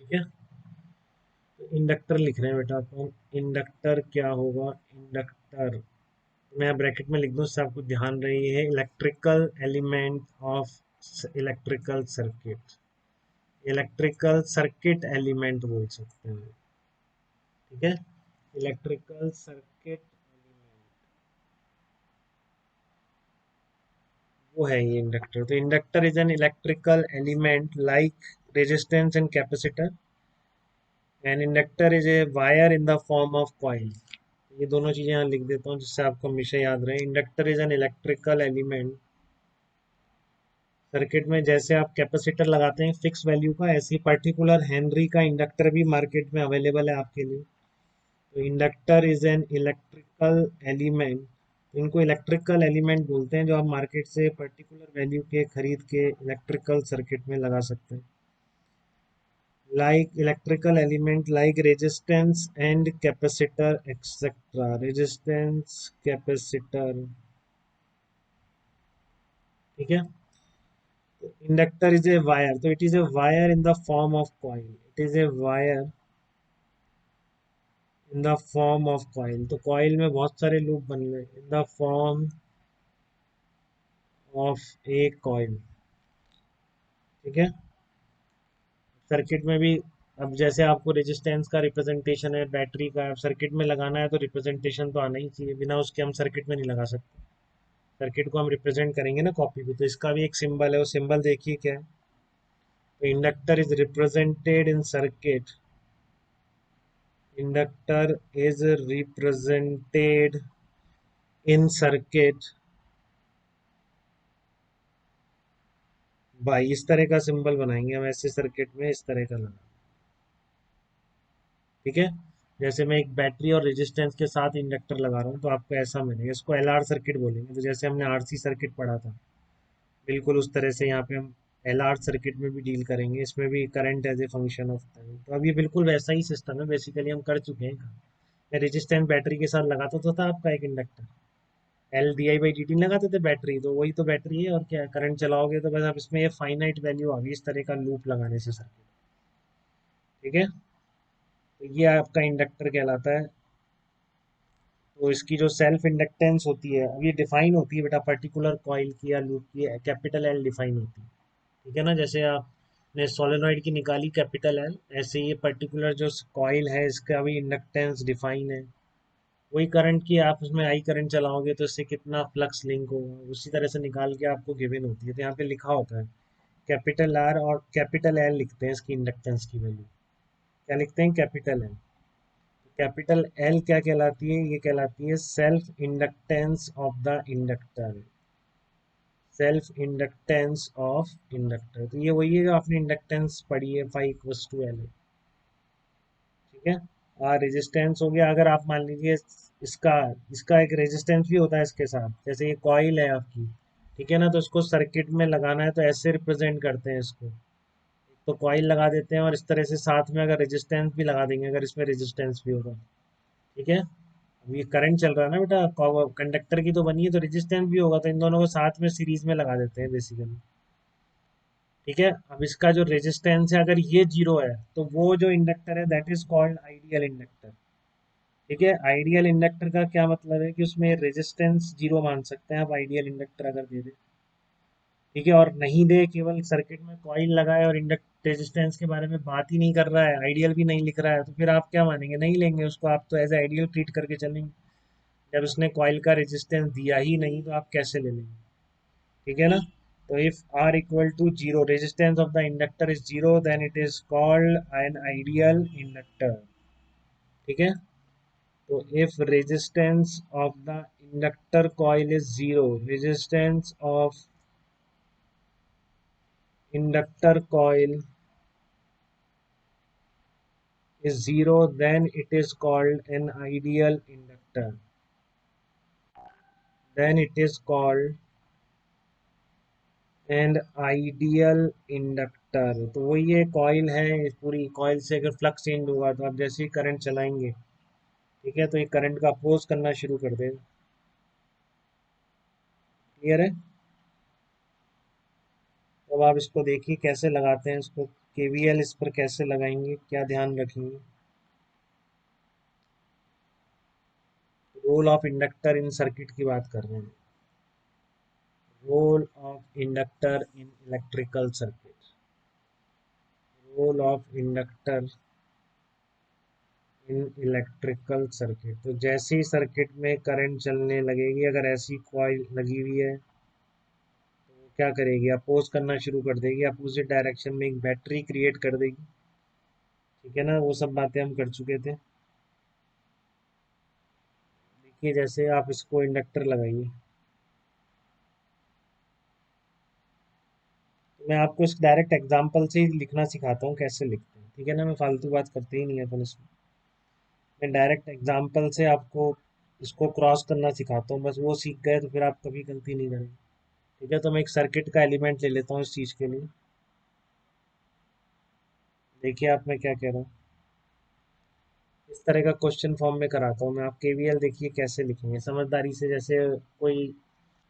ठीक है, तो इंडक्टर लिख रहे हैं बेटा अपन। इंडक्टर क्या होगा? इंडक्टर मैं ब्रैकेट में लिख दूं, उससे आपको ध्यान रही है। Electrical element of electrical circuit, electrical circuit element बोल सकते हैं। ठीक है, इलेक्ट्रिकल सर्किट एलिमेंट वो है ये इंडक्टर। तो inductor is an electrical element like resistance and capacitor, and inductor is a wire in the form of coil. ये दोनों चीजें यहाँ लिख देता हूँ जिससे आपको हमेशा याद रहे। Inductor is an electrical element, circuit में जैसे आप कैपेसिटर लगाते हैं फिक्स वैल्यू का, ऐसे ही पर्टिकुलर हेनरी का इंडक्टर भी मार्केट में अवेलेबल है आपके लिए। तो inductor is an electrical element, इनको इलेक्ट्रिकल एलिमेंट बोलते हैं जो आप मार्केट से पर्टिकुलर वैल्यू के खरीद के इलेक्ट्रिकल सर्किट में लगा सकते हैं। Like electrical element like resistance and capacitor etcetera, resistance capacitor. ठीक है, इंडक्टर इज ए वायर, तो it is a wire in the form of coil, it is a wire in the form of coil. तो coil में बहुत सारे loop बन गए, in the form of A coil. ठीक है, सर्किट में भी अब जैसे आपको रेजिस्टेंस का रिप्रेजेंटेशन है, बैटरी का सर्किट में लगाना है तो रिप्रेजेंटेशन तो आना ही चाहिए, बिना उसके हम सर्किट में नहीं लगा सकते। सर्किट को हम रिप्रेजेंट करेंगे ना कॉपी पे, तो इसका भी एक सिंबल है, वो सिंबल देखिए क्या है। तो inductor is represented in circuit, inductor is represented in circuit by, इस तरह का सिंबल बनाएंगे हम ऐसे सर्किट में, इस तरह का लगा। ठीक है, जैसे मैं एक बैटरी और रेजिस्टेंस के साथ इंडक्टर लगा रहा हूँ तो आपको ऐसा मिलेगा, इसको एल आर सर्किट बोलेंगे। तो जैसे हमने आरसी सर्किट पढ़ा था, बिल्कुल उस तरह से यहाँ पे हम एल आर सर्किट में भी डील करेंगे, इसमें भी current as a function of time. तो अब ये बिल्कुल वैसा ही सिस्टम है, बेसिकली हम कर चुके हैं। मैं रेजिस्टेंस बैटरी के साथ लगाता तो था आपका एक inductor, L D I by D T लगाते थे बैटरी, तो वही तो बैटरी है और क्या, करंट चलाओगे तो बस आप इसमें ये फाइनाइट वैल्यू आ गई इस तरह का लूप लगाने से सर्किट। ठीक है, तो ये आपका इंडक्टर कहलाता है। तो इसकी जो सेल्फ इंडक्टेंस होती है, अब ये डिफाइन होती है बेटा पर्टिकुलर कॉइल की या लूप की, कैपिटल एल डिफाइन होती है। ठीक है ना, जैसे आपने सोलेनॉइड की निकाली कैपिटल एल, ऐसे ये पर्टिकुलर जो कॉइल है इसका भी इंडक्टेंस डिफाइन है। वही करंट की आप उसमें आई करंट चलाओगे तो इससे कितना फ्लक्स लिंक होगा, उसी तरह से निकाल के आपको गिवन होती है। तो यहाँ पे लिखा होता है कैपिटल आर और कैपिटल एल लिखते हैं इसकी इंडक्टेंस की वैल्यू। क्या लिखते हैं? Capital L. कैपिटल एल क्या कहलाती है? ये कहलाती है self inductance of the inductor, self inductance of inductor. तो ये वही है जो आपने इंडक्टेंस पढ़ी है, 5 = L। ठीक है, और रेजिस्टेंस हो गया, अगर आप मान लीजिए इसका इसका एक रेजिस्टेंस भी होता है इसके साथ, जैसे ये कॉइल है आपकी, ठीक है ना, तो इसको सर्किट में लगाना है तो ऐसे रिप्रेजेंट करते हैं इसको। तो कॉइल लगा देते हैं और इस तरह से साथ में अगर रेजिस्टेंस भी लगा देंगे, अगर इसमें रेजिस्टेंस भी होगा। ठीक है, अब ये करंट चल रहा है ना बेटा, कंडक्टर की तो बनी है तो रेजिस्टेंस भी होगा, तो इन दोनों को साथ में सीरीज में लगा देते हैं बेसिकली। ठीक है, अब इसका जो रेजिस्टेंस है अगर ये जीरो है तो वो जो इंडक्टर है that is called ideal inductor. ठीक है, आइडियल इंडक्टर का क्या मतलब है कि उसमें रेजिस्टेंस जीरो मान सकते हैं आप आइडियल इंडक्टर अगर दे दे। ठीक है, और नहीं दे, केवल सर्किट में कॉइल लगाए और इंडक्ट रेजिस्टेंस के बारे में बात ही नहीं कर रहा है, आइडियल भी नहीं लिख रहा है, तो फिर आप क्या मानेंगे? नहीं लेंगे उसको, आप तो एज आइडियल ट्रीट करके चलेंगे। जब उसने कॉइल का रेजिस्टेंस दिया ही नहीं तो आप कैसे ले लेंगे? ठीक है ना, तो if R equal to zero, resistance of the inductor is zero, then it is called an ideal inductor. ठीक है, तो if resistance of the inductor coil is zero, resistance of inductor coil is zero, then it is called an ideal inductor. Then it is called an ideal inductor। तो वो ये coil है, इस पूरी coil से अगर फ्लक्स चेंज होगा तो आप जैसे ही करंट चलाएंगे, ठीक है, तो ये करंट का अपोज करना शुरू कर देगा। क्लियर है? तो अब आप इसको देखिए कैसे लगाते हैं इसको। केवीएल इस पर कैसे लगाएंगे, क्या ध्यान रखेंगे। Role of inductor in circuit की बात कर रहे हैं। Role of inductor in electrical circuit. Role of inductor in electrical circuit, तो जैसे ही सर्किट में करंट चलने लगेगी, अगर ऐसी कॉइल लगी हुई है तो क्या करेगी, अपोज करना शुरू कर देगी, अपोजिट डायरेक्शन में एक बैटरी क्रिएट कर देगी। ठीक है ना, वो सब बातें हम कर चुके थे। देखिए जैसे आप इसको इंडक्टर लगाइए, तो मैं आपको इस डायरेक्ट एग्जांपल से ही लिखना सिखाता हूँ कैसे लिखते हैं। ठीक है ना, मैं फालतू बात करते ही नहीं है अपन इसमें। मैं डायरेक्ट एग्जांपल से आपको इसको क्रॉस करना सिखाता हूँ, बस वो सीख गए तो फिर आप कभी गलती नहीं करेंगे। ठीक है, तो मैं एक सर्किट का एलिमेंट ले लेता हूँ इस चीज़ के लिए। देखिए आप, मैं क्या कह रहा हूँ, इस तरह का क्वेश्चन फॉर्म में कराता हूँ मैं। आप केवीएल देखिए कैसे लिखेंगे समझदारी से, जैसे कोई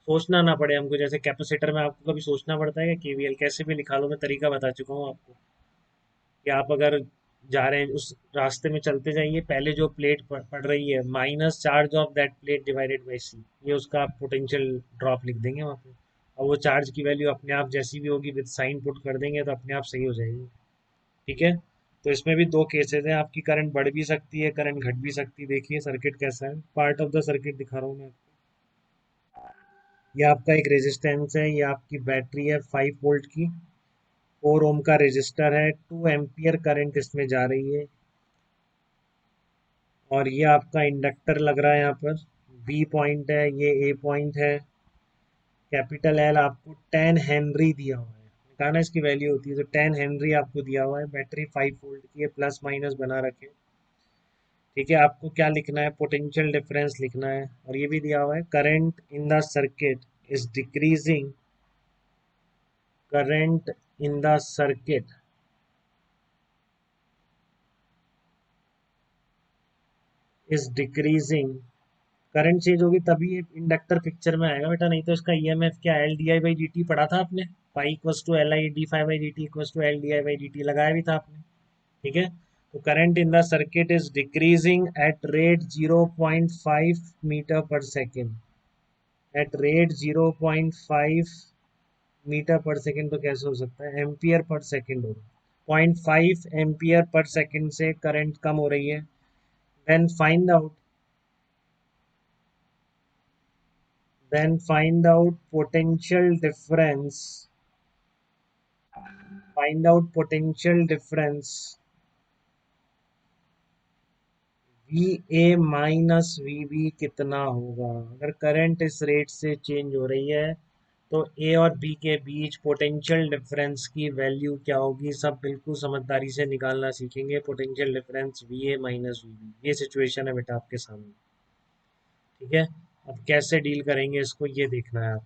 सोचना ना पड़े हमको। जैसे कैपेसिटर में आपको कभी सोचना पड़ता है कि केवीएल कैसे भी लिखा लो, मैं तरीका बता चुका हूँ आपको। कि आप अगर जा रहे हैं उस रास्ते में चलते जाइए, पहले जो प्लेट पड़ रही है minus charge of that plate divided by C, ये उसका आप पोटेंशियल ड्रॉप लिख देंगे वहाँ पे। और वो चार्ज की वैल्यू अपने आप जैसी भी होगी विद साइन पुट कर देंगे तो अपने आप सही हो जाएगी। ठीक है, तो इसमें भी दो केसेस हैं, आपकी करंट बढ़ भी सकती है, करंट घट भी सकती है। देखिए सर्किट कैसा है, पार्ट ऑफ द सर्किट दिखा रहा हूँ मैं आपको। ये आपका एक रेजिस्टेंस है, ये आपकी बैटरी है 5 वोल्ट की, 4 ओम का रेजिस्टर है, 2 एम्पियर करंट इसमें जा रही है। और ये आपका इंडक्टर लग रहा है यहाँ पर, बी पॉइंट है, ये ए पॉइंट है। कैपिटल एल आपको 10 हेनरी दिया हुआ है, कहा ना इसकी वैल्यू होती है, तो 10 हेनरी आपको दिया हुआ है। बैटरी 5 वोल्ट की है, प्लस माइनस बना रखे। ठीक है, आपको क्या लिखना है, पोटेंशियल डिफरेंस लिखना है। और ये भी दिया हुआ है, current in the circuit is decreasing, current in the circuit is decreasing. Current change होगी तभी ये इंडक्टर पिक्चर में आएगा बेटा, नहीं तो इसका ईएमएफ क्या, L D I by D T पढ़ा था आपने, phi equals to L I D phi by D T equals to L D I by D T लगाया भी था आपने। ठीक है, तो current in the circuit is decreasing at rate 0.5 metre per second. At rate 0.5 metre per second तो कैसे हो सकता है, एम्पियर पर सेकेंड होगा। 0.5 एम्पियर पर सेकेंड से करंट कम हो रही है। Then find out, then find out potential difference, find out potential difference V A minus V B कितना होगा। अगर करंट इस रेट से चेंज हो रही है तो ए और बी के बीच पोटेंशियल डिफरेंस की वैल्यू क्या होगी, सब बिल्कुल समझदारी से निकालना सीखेंगे। Potential difference V A minus V B, ये सिचुएशन है बेटा आपके सामने। ठीक है, अब कैसे डील करेंगे इसको ये देखना है आप।